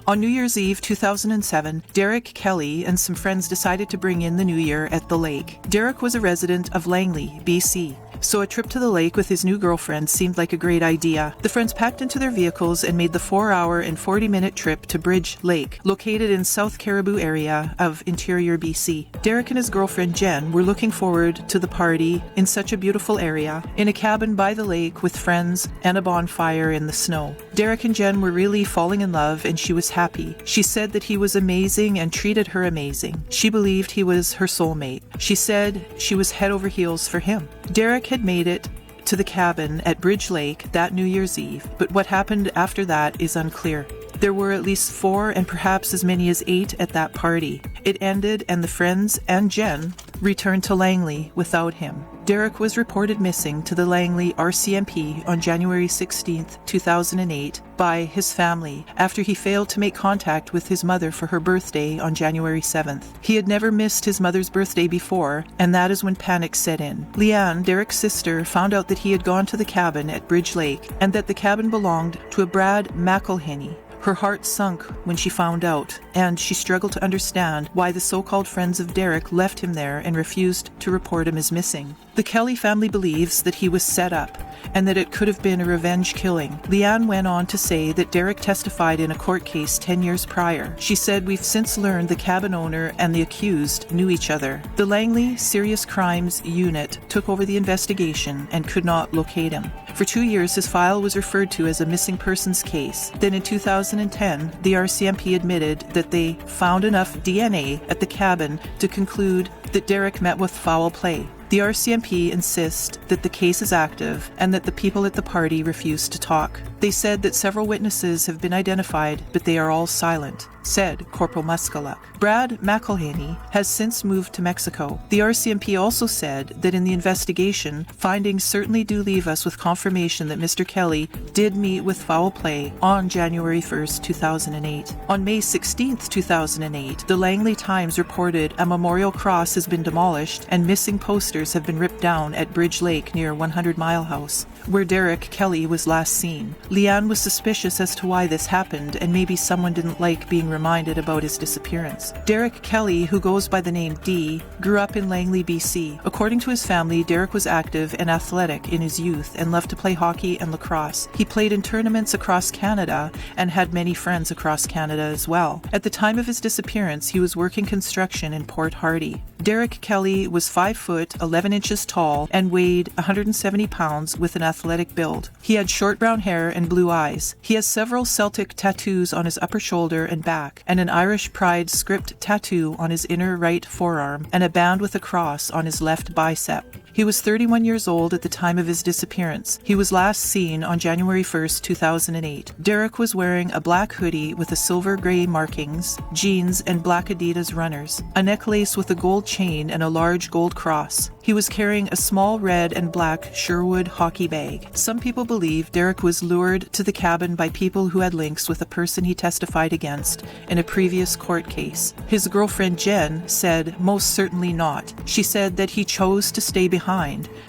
On New Year's Eve 2007, Derek Kelly and some friends decided to bring in the new year at the lake. Derek was a resident of Langley, BC, so a trip to the lake with his new girlfriend seemed like a great idea. The friends packed into their vehicles and made the 4-hour and 40-minute trip to Bridge Lake, located in South Caribou area of interior BC. Derek and his girlfriend Jen were looking forward to the party in such a beautiful area, in a cabin by the lake with friends and a bonfire in the snow. Derek and Jen were really falling in love and she was happy. She said that he was amazing and treated her amazing. She believed he was her soulmate. She said she was head over heels for him. Derek had made it to the cabin at Bridge Lake that New Year's Eve, but what happened after that is unclear. There were at least 4 and perhaps as many as 8 at that party. It ended and the friends and Jen returned to Langley without him. Derek was reported missing to the Langley RCMP on January 16, 2008 by his family after he failed to make contact with his mother for her birthday on January 7th. He had never missed his mother's birthday before, and that is when panic set in. Leanne, Derek's sister, found out that he had gone to the cabin at Bridge Lake and that the cabin belonged to a Brad McElhinney. Her heart sunk when she found out, and she struggled to understand why the so-called friends of Derek left him there and refused to report him as missing. The Kelly family believes that he was set up and that it could have been a revenge killing. Leanne went on to say that Derek testified in a court case 10 years prior. She said, "We've since learned the cabin owner and the accused knew each other. The Langley Serious Crimes Unit took over the investigation and could not locate him. For 2 years, his file was referred to as a missing persons case. Then in 2010, the RCMP admitted that they found enough DNA at the cabin to conclude that Derek met with foul play. The RCMP insist that the case is active and that the people at the party refuse to talk. They said that several witnesses have been identified, but they are all silent," said Corporal Muskaluk. Brad McElhinney has since moved to Mexico. The RCMP also said that in the investigation, findings certainly do leave us with confirmation that Mr. Kelly did meet with foul play on January 1st, 2008. On May 16th, 2008, the Langley Times reported a memorial cross has been demolished and missing posters have been ripped down at Bridge Lake near 100 Mile House, where Derek Kelly was last seen. Leanne was suspicious as to why this happened, and maybe someone didn't like being reminded about his disappearance. Derek Kelly, who goes by the name D, grew up in Langley, BC. According to his family, Derek was active and athletic in his youth and loved to play hockey and lacrosse. He played in tournaments across Canada and had many friends across Canada as well. At the time of his disappearance, he was working construction in Port Hardy. Derek Kelly was 5 foot 11 inches tall and weighed 170 pounds with an athletic build. He had short brown hair and blue eyes. He has several Celtic tattoos on his upper shoulder and back, and an Irish Pride script tattoo on his inner right forearm, and a band with a cross on his left bicep. He was 31 years old at the time of his disappearance. He was last seen on January 1st, 2008. Derek was wearing a black hoodie with a silver-gray markings, jeans, and black Adidas runners, a necklace with a gold chain and a large gold cross. He was carrying a small red and black Sherwood hockey bag. Some people believe Derek was lured to the cabin by people who had links with a person he testified against in a previous court case. His girlfriend Jen said most certainly not. She said that he chose to stay behind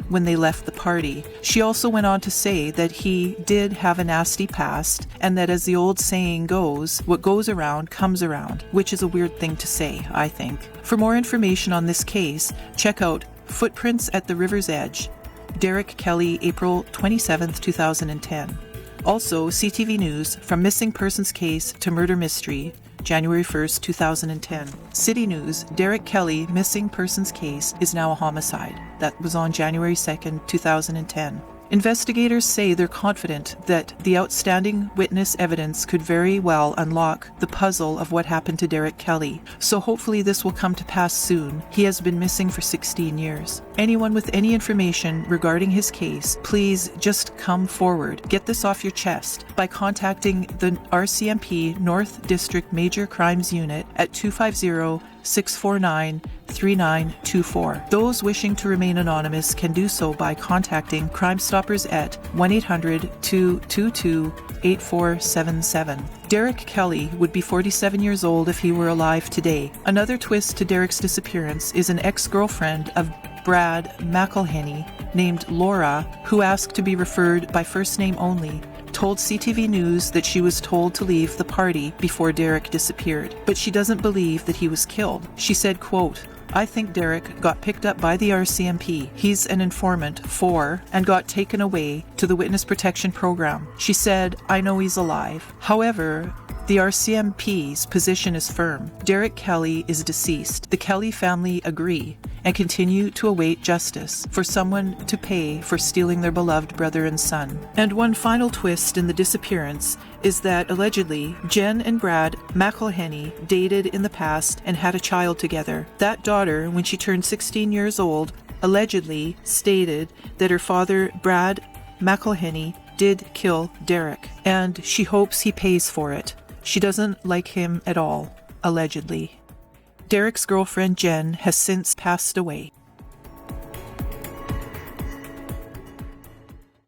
when they left the party. She also went on to say that he did have a nasty past and that, as the old saying goes, what goes around comes around, which is a weird thing to say, I think. For more information on this case, check out Footprints at the River's Edge, Derek Kelly, April 27, 2010. Also, CTV News, From Missing Persons Case to Murder Mystery, January 1st, 2010. City News, Derek Kelly Missing Persons Case is now a homicide. That was on January 2nd, 2010. Investigators say they're confident that the outstanding witness evidence could very well unlock the puzzle of what happened to Derek Kelly. So hopefully this will come to pass soon. He has been missing for 16 years. Anyone with any information regarding his case, please just come forward. Get this off your chest by contacting the RCMP North District Major Crimes Unit at 250-649-3924. Those wishing to remain anonymous can do so by contacting Crime Stoppers at 1-800-222-8477. Derek Kelly would be 47 years old if he were alive today. Another twist to Derek's disappearance is an ex-girlfriend of Brad McElhinney named Laura, who asked to be referred by first name only told CTV News that she was told to leave the party before Derek disappeared, but she doesn't believe that he was killed. She said, quote, "I think Derek got picked up by the RCMP. He's an informant for and got taken away to the Witness Protection Program." She said, "I know he's alive." However, the RCMP's position is firm. Derek Kelly is deceased. The Kelly family agree and continue to await justice for someone to pay for stealing their beloved brother and son. And one final twist in the disappearance is that allegedly Jen and Brad McElhenney dated in the past and had a child together. That daughter, when she turned 16 years old, allegedly stated that her father, Brad McElhenney, did kill Derek, and she hopes he pays for it. She doesn't like him at all, allegedly. Derek's girlfriend Jen has since passed away.